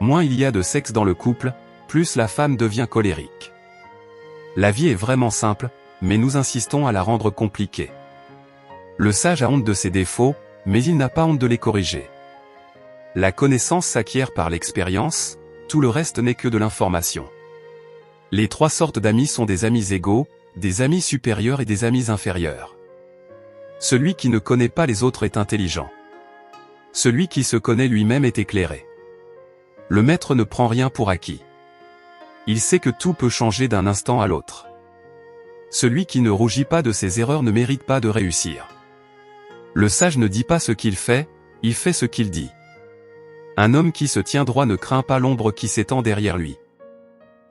Moins il y a de sexe dans le couple, plus la femme devient colérique. La vie est vraiment simple, mais nous insistons à la rendre compliquée. Le sage a honte de ses défauts, mais il n'a pas honte de les corriger. La connaissance s'acquiert par l'expérience, tout le reste n'est que de l'information. Les trois sortes d'amis sont des amis égaux, des amis supérieurs et des amis inférieurs. Celui qui ne connaît pas les autres est intelligent. Celui qui se connaît lui-même est éclairé. Le maître ne prend rien pour acquis. Il sait que tout peut changer d'un instant à l'autre. Celui qui ne rougit pas de ses erreurs ne mérite pas de réussir. Le sage ne dit pas ce qu'il fait, il fait ce qu'il dit. Un homme qui se tient droit ne craint pas l'ombre qui s'étend derrière lui.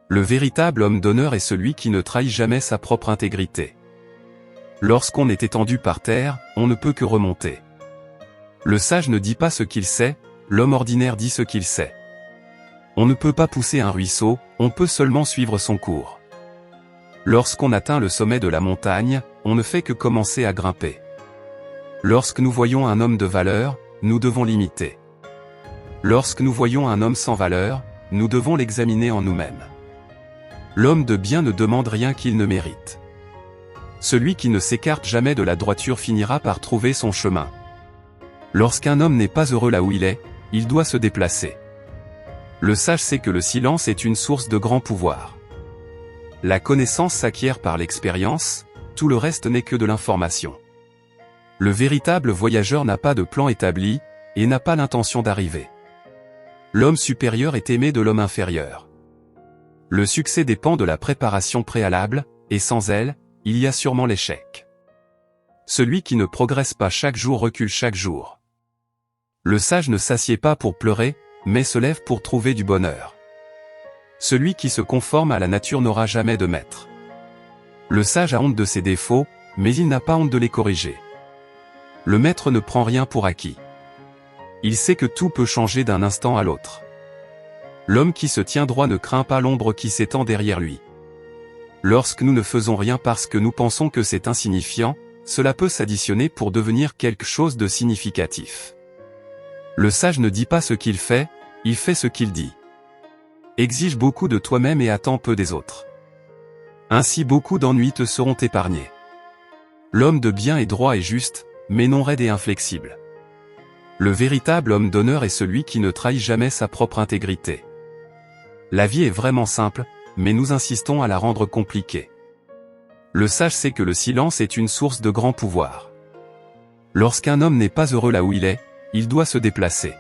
Le véritable homme d'honneur est celui qui ne trahit jamais sa propre intégrité. Lorsqu'on est étendu par terre, on ne peut que remonter. Le sage ne dit pas ce qu'il sait, l'homme ordinaire dit ce qu'il sait. On ne peut pas pousser un ruisseau, on peut seulement suivre son cours. Lorsqu'on atteint le sommet de la montagne, on ne fait que commencer à grimper. Lorsque nous voyons un homme de valeur, nous devons l'imiter. Lorsque nous voyons un homme sans valeur, nous devons l'examiner en nous-mêmes. L'homme de bien ne demande rien qu'il ne mérite. Celui qui ne s'écarte jamais de la droiture finira par trouver son chemin. Lorsqu'un homme n'est pas heureux là où il est, il doit se déplacer. Le sage sait que le silence est une source de grand pouvoir. La connaissance s'acquiert par l'expérience, tout le reste n'est que de l'information. Le véritable voyageur n'a pas de plan établi, et n'a pas l'intention d'arriver. L'homme supérieur est aimé de l'homme inférieur. Le succès dépend de la préparation préalable, et sans elle, il y a sûrement l'échec. Celui qui ne progresse pas chaque jour recule chaque jour. Le sage ne s'assied pas pour pleurer, mais se lève pour trouver du bonheur. Celui qui se conforme à la nature n'aura jamais de maître. Le sage a honte de ses défauts, mais il n'a pas honte de les corriger. Le maître ne prend rien pour acquis. Il sait que tout peut changer d'un instant à l'autre. L'homme qui se tient droit ne craint pas l'ombre qui s'étend derrière lui. Lorsque nous ne faisons rien parce que nous pensons que c'est insignifiant, cela peut s'additionner pour devenir quelque chose de significatif. Le sage ne dit pas ce qu'il fait, il fait ce qu'il dit. Exige beaucoup de toi-même et attends peu des autres. Ainsi beaucoup d'ennuis te seront épargnés. L'homme de bien est droit et juste, mais non raide et inflexible. Le véritable homme d'honneur est celui qui ne trahit jamais sa propre intégrité. La vie est vraiment simple, mais nous insistons à la rendre compliquée. Le sage sait que le silence est une source de grand pouvoir. Lorsqu'un homme n'est pas heureux là où il est, il doit se déplacer.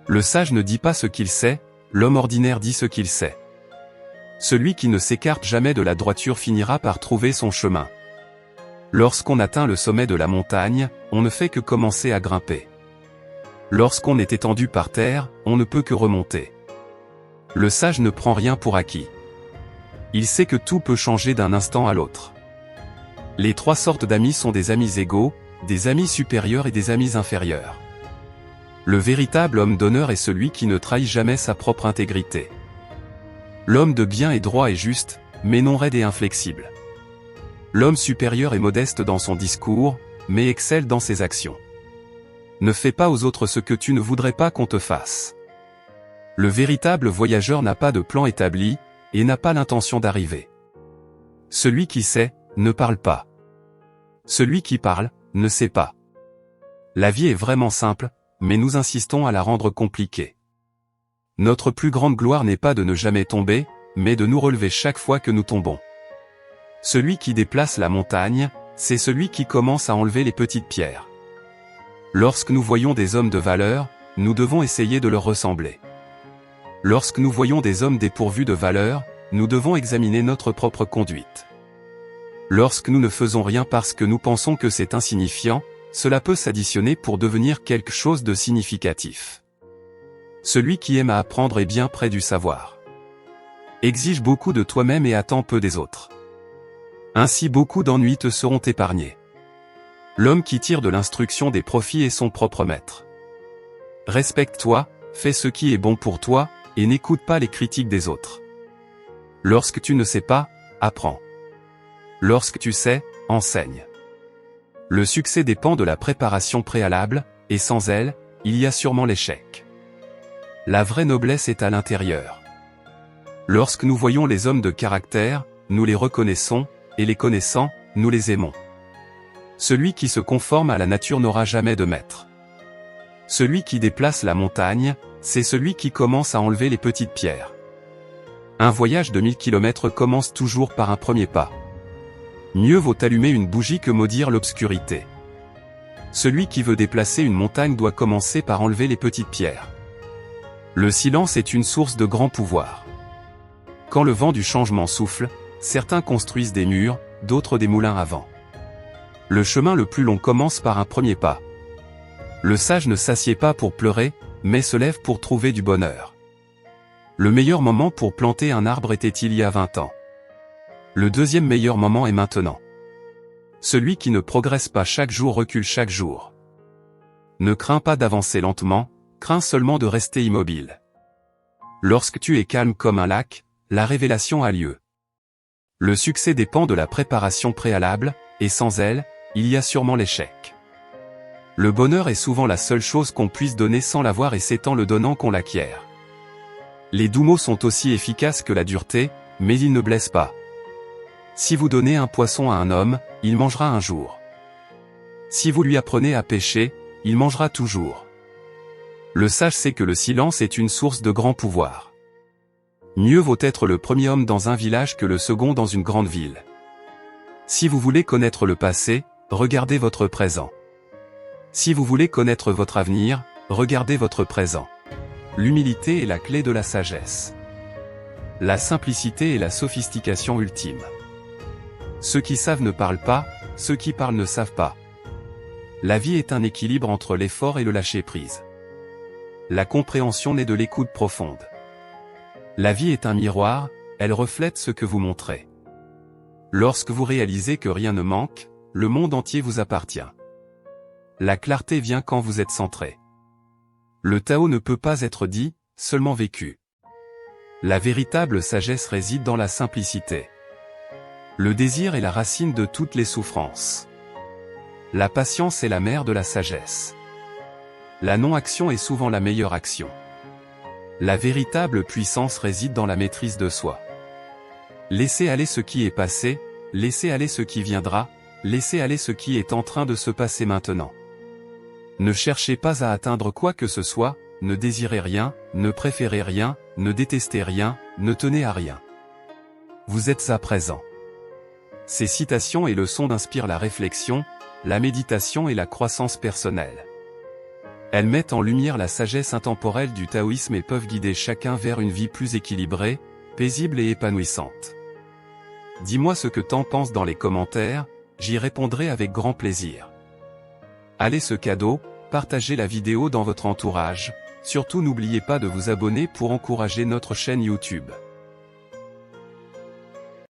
Le sage ne dit pas ce qu'il sait, l'homme ordinaire dit ce qu'il sait. Celui qui ne s'écarte jamais de la droiture finira par trouver son chemin. Lorsqu'on atteint le sommet de la montagne, on ne fait que commencer à grimper. Lorsqu'on est étendu par terre, on ne peut que remonter. Le sage ne prend rien pour acquis. Il sait que tout peut changer d'un instant à l'autre. Les trois sortes d'amis sont des amis égaux, des amis supérieurs et des amis inférieurs. Le véritable homme d'honneur est celui qui ne trahit jamais sa propre intégrité. L'homme de bien est droit et juste, mais non raide et inflexible. L'homme supérieur est modeste dans son discours, mais excelle dans ses actions. Ne fais pas aux autres ce que tu ne voudrais pas qu'on te fasse. Le véritable voyageur n'a pas de plan établi, et n'a pas l'intention d'arriver. Celui qui sait, ne parle pas. Celui qui parle, ne sait pas. La vie est vraiment simple, mais nous insistons à la rendre compliquée. Notre plus grande gloire n'est pas de ne jamais tomber, mais de nous relever chaque fois que nous tombons. Celui qui déplace la montagne, c'est celui qui commence à enlever les petites pierres. Lorsque nous voyons des hommes de valeur, nous devons essayer de leur ressembler. Lorsque nous voyons des hommes dépourvus de valeur, nous devons examiner notre propre conduite. Lorsque nous ne faisons rien parce que nous pensons que c'est insignifiant, cela peut s'additionner pour devenir quelque chose de significatif. Celui qui aime à apprendre est bien près du savoir. Exige beaucoup de toi-même et attends peu des autres. Ainsi beaucoup d'ennuis te seront épargnés. L'homme qui tire de l'instruction des profits est son propre maître. Respecte-toi, fais ce qui est bon pour toi, et n'écoute pas les critiques des autres. Lorsque tu ne sais pas, apprends. Lorsque tu sais, enseigne. Le succès dépend de la préparation préalable, et sans elle, il y a sûrement l'échec. La vraie noblesse est à l'intérieur. Lorsque nous voyons les hommes de caractère, nous les reconnaissons, et les connaissant, nous les aimons. Celui qui se conforme à la nature n'aura jamais de maître. Celui qui déplace la montagne, c'est celui qui commence à enlever les petites pierres. Un voyage de 1000 km commence toujours par un premier pas. Mieux vaut allumer une bougie que maudire l'obscurité. Celui qui veut déplacer une montagne doit commencer par enlever les petites pierres. Le silence est une source de grand pouvoir. Quand le vent du changement souffle, certains construisent des murs, d'autres des moulins à vent. Le chemin le plus long commence par un premier pas. Le sage ne s'assied pas pour pleurer, mais se lève pour trouver du bonheur. Le meilleur moment pour planter un arbre était il y a 20 ans. Le deuxième meilleur moment est maintenant. Celui qui ne progresse pas chaque jour recule chaque jour. Ne crains pas d'avancer lentement, crains seulement de rester immobile. Lorsque tu es calme comme un lac, la révélation a lieu. Le succès dépend de la préparation préalable, et sans elle, il y a sûrement l'échec. Le bonheur est souvent la seule chose qu'on puisse donner sans l'avoir et c'est en le donnant qu'on l'acquiert. Les doux mots sont aussi efficaces que la dureté, mais ils ne blessent pas. Si vous donnez un poisson à un homme, il mangera un jour. Si vous lui apprenez à pêcher, il mangera toujours. Le sage sait que le silence est une source de grand pouvoir. Mieux vaut être le premier homme dans un village que le second dans une grande ville. Si vous voulez connaître le passé, regardez votre présent. Si vous voulez connaître votre avenir, regardez votre présent. L'humilité est la clé de la sagesse. La simplicité est la sophistication ultime. Ceux qui savent ne parlent pas, ceux qui parlent ne savent pas. La vie est un équilibre entre l'effort et le lâcher-prise. La compréhension naît de l'écoute profonde. La vie est un miroir, elle reflète ce que vous montrez. Lorsque vous réalisez que rien ne manque, le monde entier vous appartient. La clarté vient quand vous êtes centré. Le Tao ne peut pas être dit, seulement vécu. La véritable sagesse réside dans la simplicité. Le désir est la racine de toutes les souffrances. La patience est la mère de la sagesse. La non-action est souvent la meilleure action. La véritable puissance réside dans la maîtrise de soi. Laissez aller ce qui est passé, laissez aller ce qui viendra, laissez aller ce qui est en train de se passer maintenant. Ne cherchez pas à atteindre quoi que ce soit, ne désirez rien, ne préférez rien, ne détestez rien, ne tenez à rien. Vous êtes à présent. Ces citations et leçons inspirent la réflexion, la méditation et la croissance personnelle. Elles mettent en lumière la sagesse intemporelle du taoïsme et peuvent guider chacun vers une vie plus équilibrée, paisible et épanouissante. Dis-moi ce que t'en penses dans les commentaires, j'y répondrai avec grand plaisir. Allez ce cadeau, partagez la vidéo dans votre entourage, surtout n'oubliez pas de vous abonner pour encourager notre chaîne YouTube.